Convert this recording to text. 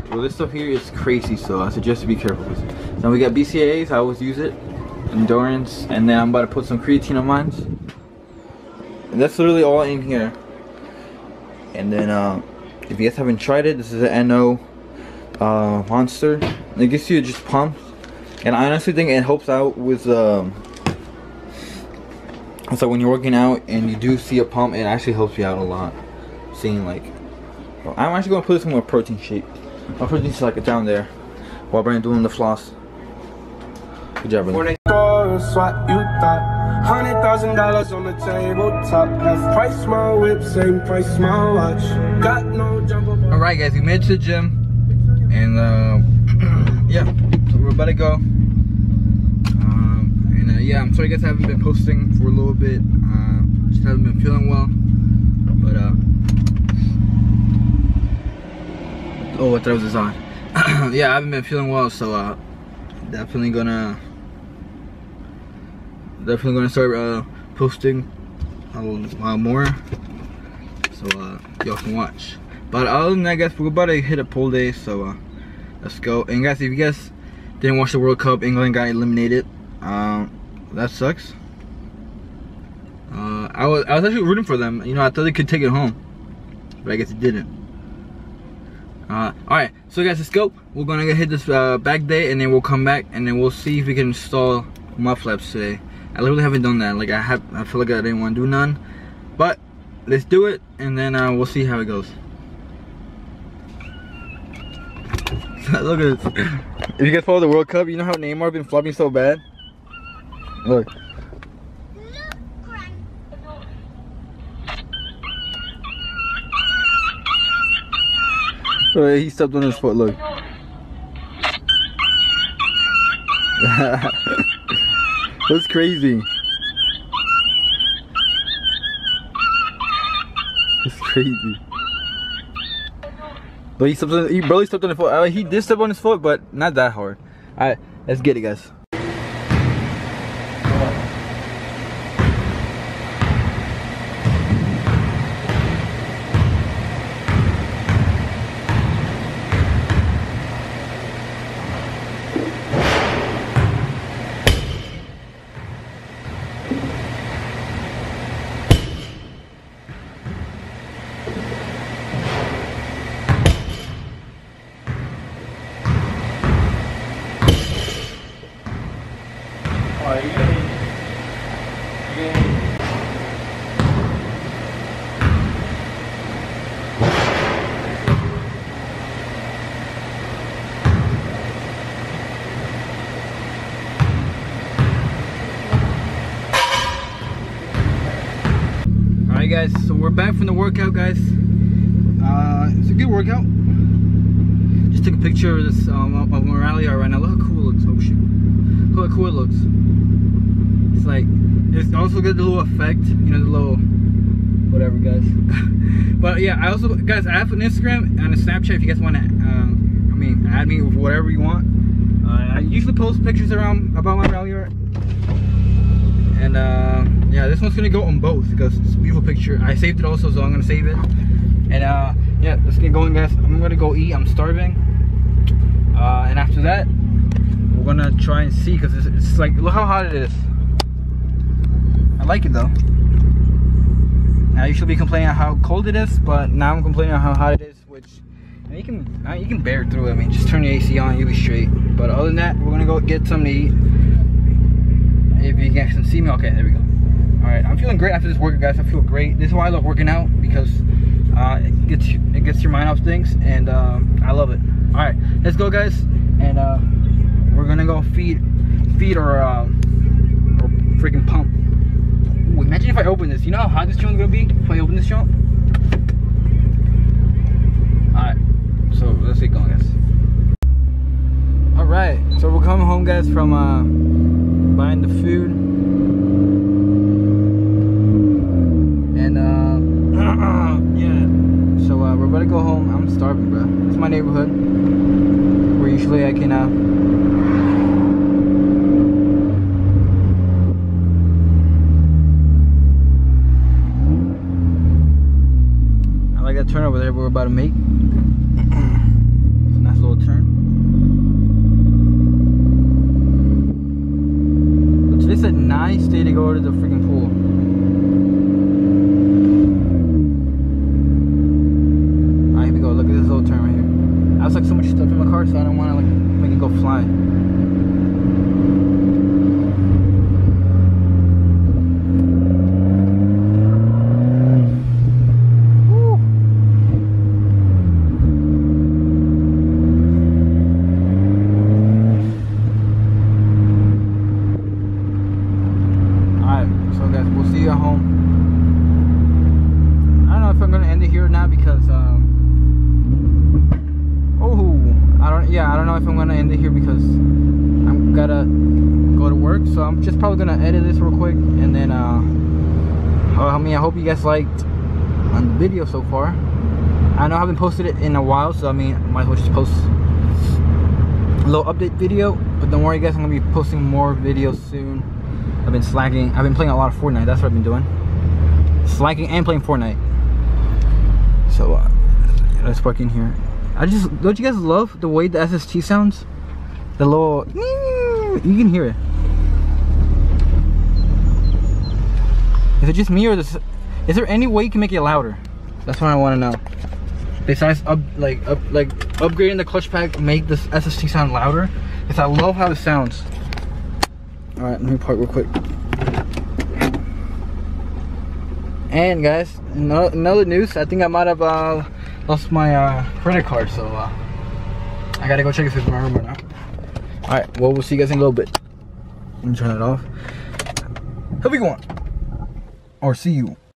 Well, this stuff here is crazy, so I suggest to be careful with it. Now we got BCAAs, I always use it. Endurance, and then I'm about to put some creatine on mine. And that's literally all in here. And then if you guys haven't tried it, this is an NO Monster. It gives you just pumps, and I honestly think it helps out with so when you're working out and you do see a pump, it actually helps you out a lot. Seeing like, I'm actually gonna put this in a protein shake. My protein shake like down there while Brandon doing the floss. Good job, brother. Swat, you thought $100,000 on the tabletop. Half price my whip, same price my watch. Got no jumbo. Alright guys, we made it to the gym. And yeah, so we're about to go. Yeah, I'm sorry guys I haven't been posting for a little bit. Just haven't been feeling well. But oh, I thought it was on. Yeah, I haven't been feeling well, so definitely gonna start posting a lot more, so y'all can watch. But other than that guys, we're about to hit a poll day, so let's go. And guys, if you guys didn't watch the World Cup, England got eliminated. That sucks. I was actually rooting for them. You know, I thought they could take it home, but I guess it didn't. Alright, so guys, let's go. We're gonna hit this back day, and then we'll come back, and then we'll see if we can install mud flaps today. I literally haven't done that. Like I feel like I didn't want to do none, but let's do it, and then we'll see how it goes. Look at this. If you guys follow the World Cup, you know how Neymar been flopping so bad. Look. Oh, he stepped on his foot. Look. That's crazy. It's crazy. But he barely stepped on his foot. He did step on his foot, but not that hard. Alright, let's get it, guys. Alright guys, so we're back from the workout, guys. It's a good workout. Just took a picture of this of Moralia right now. Look how cool it looks. Oh shoot. Look how cool it looks. It's like, it's also got the little effect, you know, the little whatever, guys. But yeah, I also, guys, I have an Instagram and a Snapchat if you guys want to add me with whatever you want. I usually post pictures around about my Moralia. And yeah, this one's gonna go on both because it's a beautiful picture. I saved it also, so I'm gonna save it. And yeah, let's get going, guys. I'm gonna go eat. I'm starving. And after that, we're gonna try and see, because it's like, look how hot it is. I like it though. I usually be complaining about how cold it is, but now I'm complaining about how hot it is, which you can bear through it. I mean, just turn your AC on, you'll be straight. But other than that, we're gonna go get something to eat. If you guys can see me, okay, there we go. Alright, I'm feeling great after this workout, guys. I feel great. This is why I love working out, because it gets your mind off things, and I love it. Alright, let's go, guys, and we're gonna go feed our freaking pump. Ooh, imagine if I open this. You know how hot this joint's gonna be if I open this joint? Alright, so let's get going, guys. Alright, so we're coming home, guys, from buying the food, and yeah, so we're about to go home. I'm starving, bro. It's my neighborhood where usually I can I like that turn over there we're about to make. It's not go to the freaking pool. Alright, here we go. Look at this little turn right here. I have like so much stuff in my car, so I don't want to like make it go fly. We'll see you at home. I don't know if I'm gonna end it here or not because I don't know if I'm gonna end it here because I'm gotta go to work. So I'm just probably gonna edit this real quick and then I hope you guys liked on the video so far. I know I haven't posted it in a while, so I mean might as well just post a little update video. But don't worry guys, I'm gonna be posting more videos soon. I've been slacking. I've been playing a lot of Fortnite. That's what I've been doing. Slacking and playing Fortnite. So let's park in here. Don't you guys love the way the SST sounds? The little, you can hear it. Is it just me or is there any way you can make it louder? That's what I want to know. Besides upgrading the clutch pack, make this SST sound louder. Because I love how it sounds. Alright, let me park real quick. And guys, another news, I think I might have lost my credit card, so I gotta go check if it's in my room or not. Alright, well, we'll see you guys in a little bit. Let me turn that off. Have a good one. Or see you.